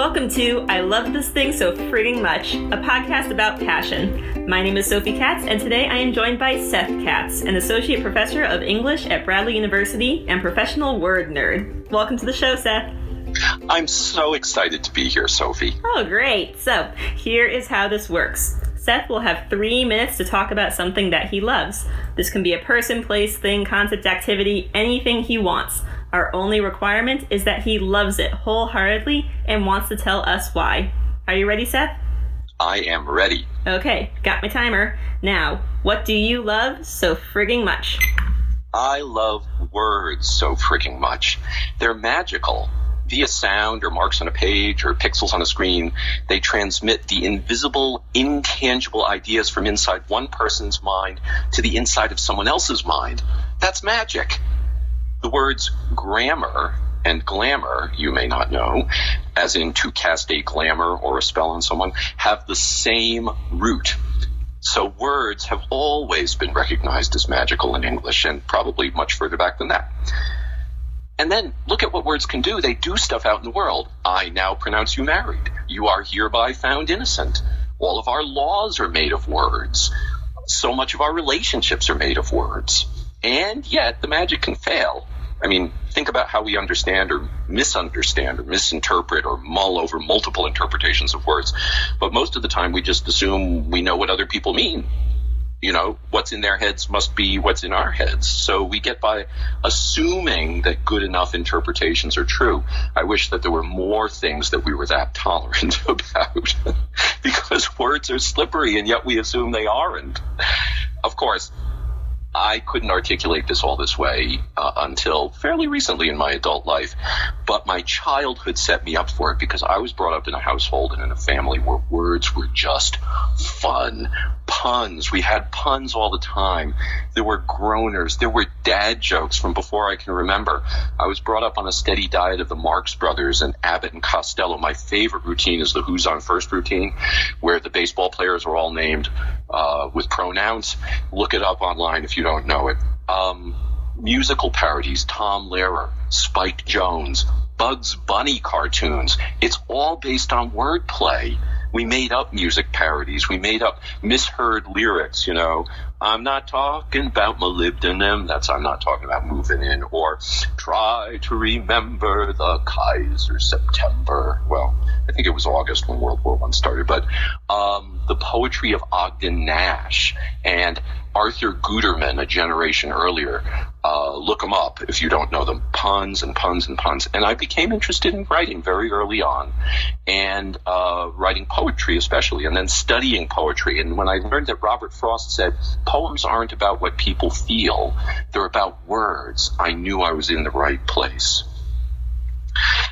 Welcome to I Love This Thing So Frigging Much, a podcast about passion. My name is Sophie Katz, and today I am joined by Seth Katz, an associate professor of English at Bradley University and professional word nerd. Welcome to the show, Seth. I'm so excited to be here, Sophie. Oh, great. So, here is how this works. Seth will have 3 minutes to talk about something that he loves. This can be a person, place, thing, concept, activity, anything he wants. Our only requirement is that he loves it wholeheartedly and wants to tell us why. Are you ready, Seth? I am ready. Okay, got my timer. Now, what do you love so frigging much? I love words so frigging much. They're magical. Via sound or marks on a page or pixels on a screen, they transmit the invisible, intangible ideas from inside one person's mind to the inside of someone else's mind. That's magic. The words grammar and glamour, you may not know, as in to cast a glamour or a spell on someone, have the same root. So words have always been recognized as magical in English, and probably much further back than that. And then look at what words can do. They do stuff out in the world. I now pronounce you married. You are hereby found innocent. All of our laws are made of words. So much of our relationships are made of words. And yet the magic can fail. I mean, think about how we understand or misunderstand or misinterpret or mull over multiple interpretations of words. But most of the time we just assume we know what other people mean. You know, what's in their heads must be what's in our heads. So we get by assuming that good enough interpretations are true. I wish that there were more things that we were that tolerant about because words are slippery and yet we assume they aren't. Of course, I couldn't articulate this all this way until fairly recently in my adult life, but my childhood set me up for it because I was brought up in a household and in a family where words were just fun. Puns. We had puns all the time. There were groaners. There were dad jokes from before I can remember. I was brought up on a steady diet of the Marx Brothers and Abbott and Costello. My favorite routine is the Who's on First routine, where the baseball players are all named with pronouns. Look it up online if you don't know it. Musical parodies, Tom Lehrer, Spike Jones, Bugs Bunny cartoons. It's all based on wordplay. We made up music parodies. We made up misheard lyrics, you know. I'm not talking about molybdenum. That's I'm not talking about moving in. Or try to remember the Kaiser September. Well, I think it was August when World War I started. But the poetry of Ogden Nash and Arthur Guterman, a generation earlier. Look them up if you don't know them. Puns and puns and puns. And I became interested in writing very early on and writing poetry especially, and then studying poetry. And when I learned that Robert Frost said, poems aren't about what people feel, they're about words, I knew I was in the right place.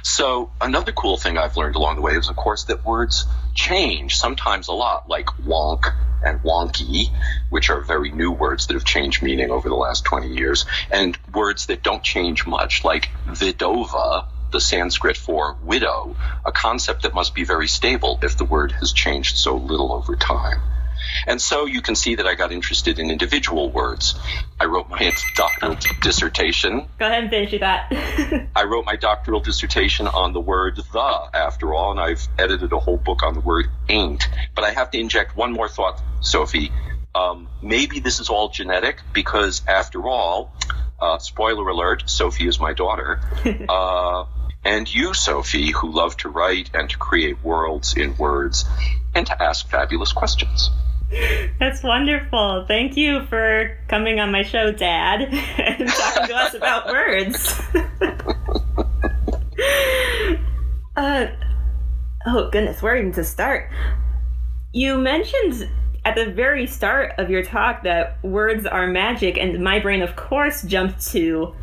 So another cool thing I've learned along the way is, of course, that words change, sometimes a lot, like wonk and wonky, which are very new words that have changed meaning over the last 20 years, and words that don't change much, like vidova, the Sanskrit for widow, a concept that must be very stable if the word has changed so little over time. And so you can see that I got interested in individual words. I wrote my doctoral dissertation. Go ahead and finish your thought. I wrote my doctoral dissertation on the word the, after all, and I've edited a whole book on the word ain't. But I have to inject one more thought, Sophie. Maybe this is all genetic because, after all, spoiler alert, Sophie is my daughter. And you, Sophie, who love to write and to create worlds in words and to ask fabulous questions. That's wonderful. Thank you for coming on my show, Dad, and talking to us about words. Oh, goodness, where even to start? You mentioned at the very start of your talk that words are magic, and my brain, of course, jumped to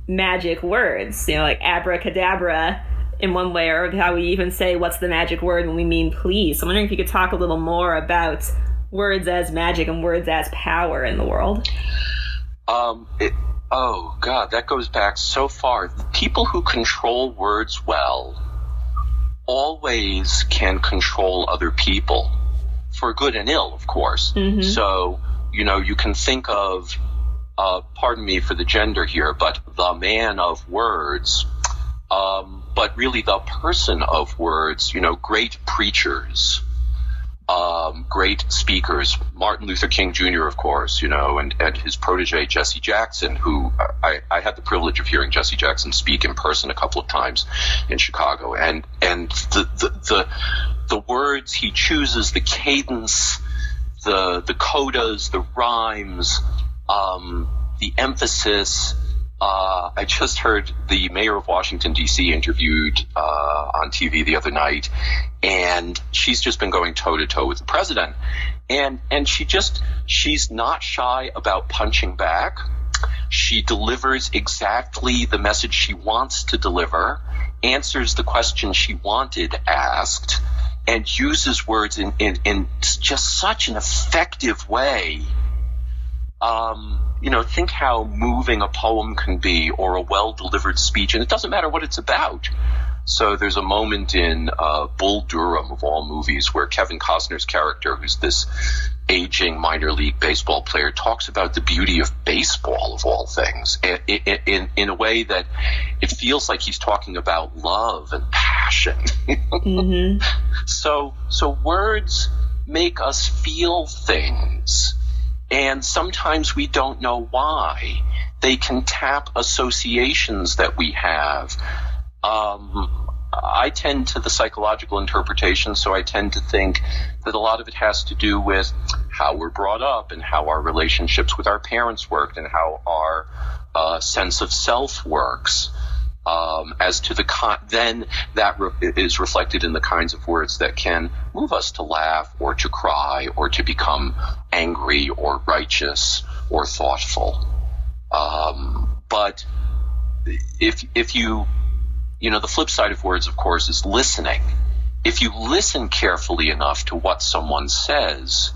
magic words, you know, like abracadabra in one way, or how we even say what's the magic word when we mean please. So I'm wondering if you could talk a little more about words as magic and words as power in the world. Oh, God, that goes back so far. The people who control words well always can control other people, for good and ill, of course. Mm-hmm. So, you know, you can think of, pardon me for the gender here, but the man of words but really the person of words, great preachers, great speakers, Martin Luther King Jr., of course, and his protege, Jesse Jackson, who I had the privilege of hearing Jesse Jackson speak in person a couple of times in Chicago. And the words he chooses, the cadence, the codas, the rhymes, the emphasis. I just heard the mayor of Washington, D.C. interviewed on TV the other night, and she's just been going toe-to-toe with the president. And she's not shy about punching back. She delivers exactly the message she wants to deliver, answers the question she wanted asked, and uses words in just such an effective way. Think how moving a poem can be, or a well-delivered speech, and it doesn't matter what it's about. So there's a moment in Bull Durham, of all movies, where Kevin Costner's character, who's this aging minor league baseball player, talks about the beauty of baseball, of all things, in a way that it feels like he's talking about love and passion. Mm-hmm. So words make us feel things. And sometimes we don't know why. They can tap associations that we have. I tend to the psychological interpretation, so I tend to think that a lot of it has to do with how we're brought up and how our relationships with our parents worked and how our sense of self works. As to then that is reflected in the kinds of words that can move us to laugh or to cry or to become angry or righteous or thoughtful. But if you, the flip side of words, of course, is listening. If you listen carefully enough to what someone says,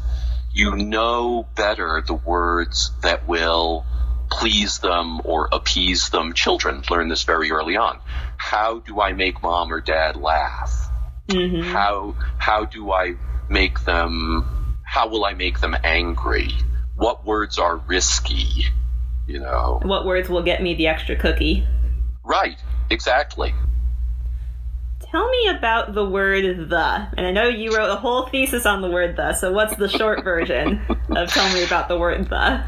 you know better the words that will please them or appease them. Children learn this very early on. How do I make mom or dad laugh? Mm-hmm. How do I make them, how will I make them angry? What words are risky? What words will get me the extra cookie? Right, exactly. Tell me about the word the. And I know you wrote a whole thesis on the word the, so what's the short version of tell me about the word the?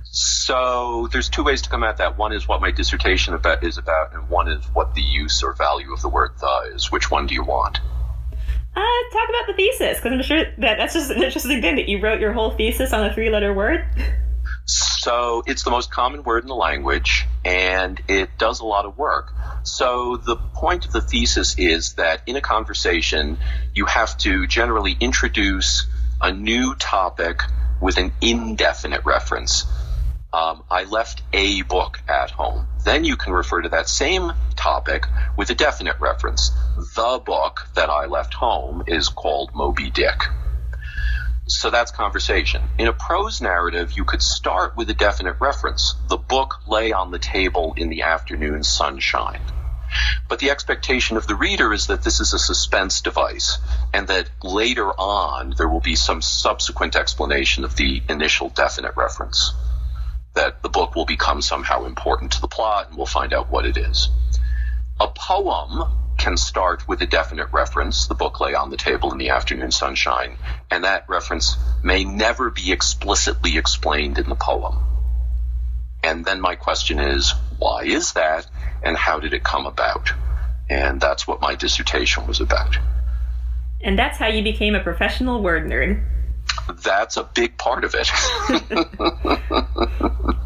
So there's two ways to come at that. One is what my dissertation is about, and one is what the use or value of the word the is. Which one do you want? Talk about the thesis, because I'm sure that's just an interesting thing that you wrote your whole thesis on a 3-letter word. So it's the most common word in the language, and it does a lot of work. So the point of the thesis is that in a conversation, you have to generally introduce a new topic with an indefinite reference. I left a book at home. Then you can refer to that same topic with a definite reference. The book that I left home is called Moby Dick. So that's conversation. In a prose narrative, you could start with a definite reference. The book lay on the table in the afternoon sunshine. But the expectation of the reader is that this is a suspense device, and that later on there will be some subsequent explanation of the initial definite reference, that the book will become somehow important to the plot, and we'll find out what it is. A poem can start with a definite reference. The book lay on the table in the afternoon sunshine, and that reference may never be explicitly explained in the poem. And then my question is, why is that, and how did it come about? And that's what my dissertation was about. And that's how you became a professional word nerd. That's a big part of it.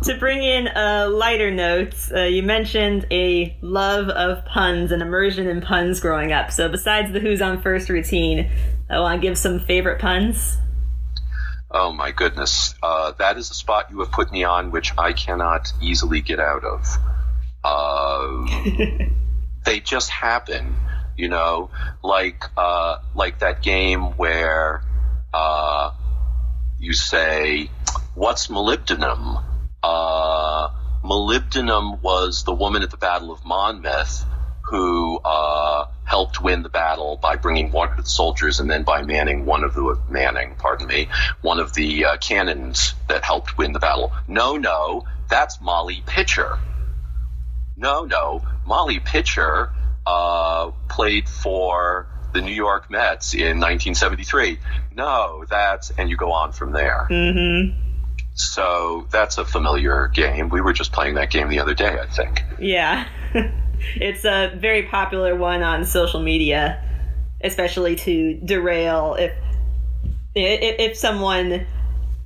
To bring in lighter notes, you mentioned a love of puns and immersion in puns growing up. So besides the Who's on First routine, I want to give some favorite puns. Oh my goodness. That is a spot you have put me on, which I cannot easily get out of. They just happen, like that game where you say, what's molybdenum? Molybdenum was the woman at the Battle of Monmouth who helped win the battle by bringing water to the soldiers and then by manning one of the cannons that helped win the battle. No, that's Molly Pitcher. no, Molly Pitcher played for the New York Mets in 1973. No, and you go on from there. Mm-hmm. So that's a familiar game. We were just playing that game the other day, I think. Yeah. It's a very popular one on social media, especially to derail if someone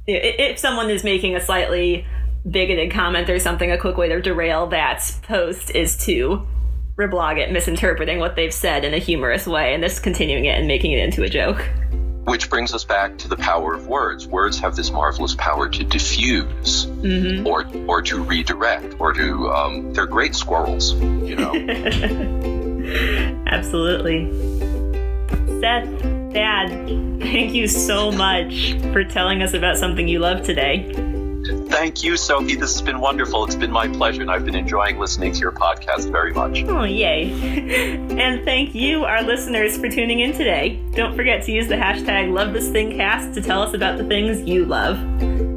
is making a slightly bigoted comment or something. A quick way to derail that post is to reblog it, misinterpreting what they've said in a humorous way and just continuing it and making it into a joke. Which brings us back to the power of words. Words have this marvelous power to diffuse, mm-hmm. or to redirect, or to they're great squirrels, you know. Absolutely. Seth, Dad, thank you so much for telling us about something you love today. Thank you, Sophie. This has been wonderful. It's been my pleasure, and I've been enjoying listening to your podcast very much. Oh, yay. And thank you, our listeners, for tuning in today. Don't forget to use the hashtag #LoveThisThingCast to tell us about the things you love.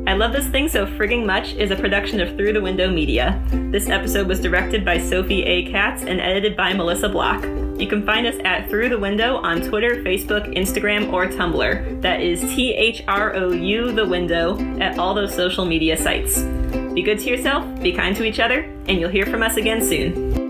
I Love This Thing So Frigging Much is a production of Through the Window Media. This episode was directed by Sophie A. Katz and edited by Melissa Block. You can find us at Through the Window on Twitter, Facebook, Instagram, or Tumblr. That is THROU the Window at all those social media sites. Be good to yourself, be kind to each other, and you'll hear from us again soon.